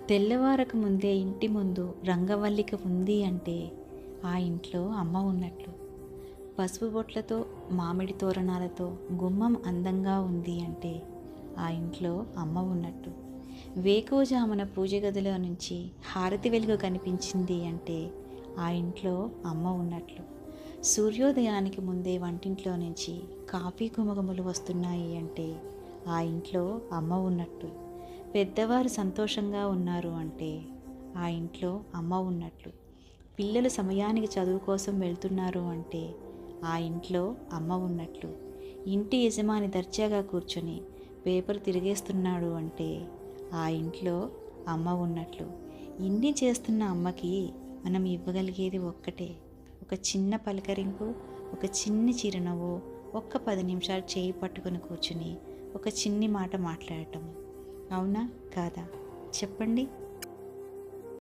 తెల్లవారక ముందే ఇంటి ముందు రంగవల్లిక ఉంది అంటే ఆ ఇంట్లో అమ్మ ఉన్నట్లు. పసుపు బొట్లతో మామిడి తోరణాలతో గుమ్మం అందంగా ఉంది అంటే ఆ ఇంట్లో అమ్మ ఉన్నట్టు. వేకువజామున పూజ గదిలో నుంచి హారతి వెలుగు కనిపించింది అంటే ఆ ఇంట్లో అమ్మ ఉన్నట్లు. సూర్యోదయానికి ముందే వంటింట్లో నుంచి కాఫీ గుమగుమలు వస్తున్నాయి అంటే ఆ ఇంట్లో అమ్మ ఉన్నట్టు. పెద్దవారు సంతోషంగా ఉన్నారు అంటే ఆ ఇంట్లో అమ్మ ఉన్నట్లు. పిల్లలు సమయానికి చదువు కోసం వెళ్తున్నారు అంటే ఆ ఇంట్లో అమ్మ ఉన్నట్లు. ఇంటి యజమాని దర్జాగా కూర్చొని పేపర్ తిరిగేస్తున్నాడు అంటే ఆ ఇంట్లో అమ్మ ఉన్నట్లు. ఇన్ని చేస్తున్న అమ్మకి మనం ఇవ్వగలిగేది ఒక్కటే, ఒక చిన్న పలకరింపు, ఒక చిన్ని చిరునవ్వు, ఒక్క 10 నిమిషాలు చేయి పట్టుకొని కూర్చుని ఒక చిన్ని మాట మాట్లాడటం. అవునా కాదా చెప్పండి?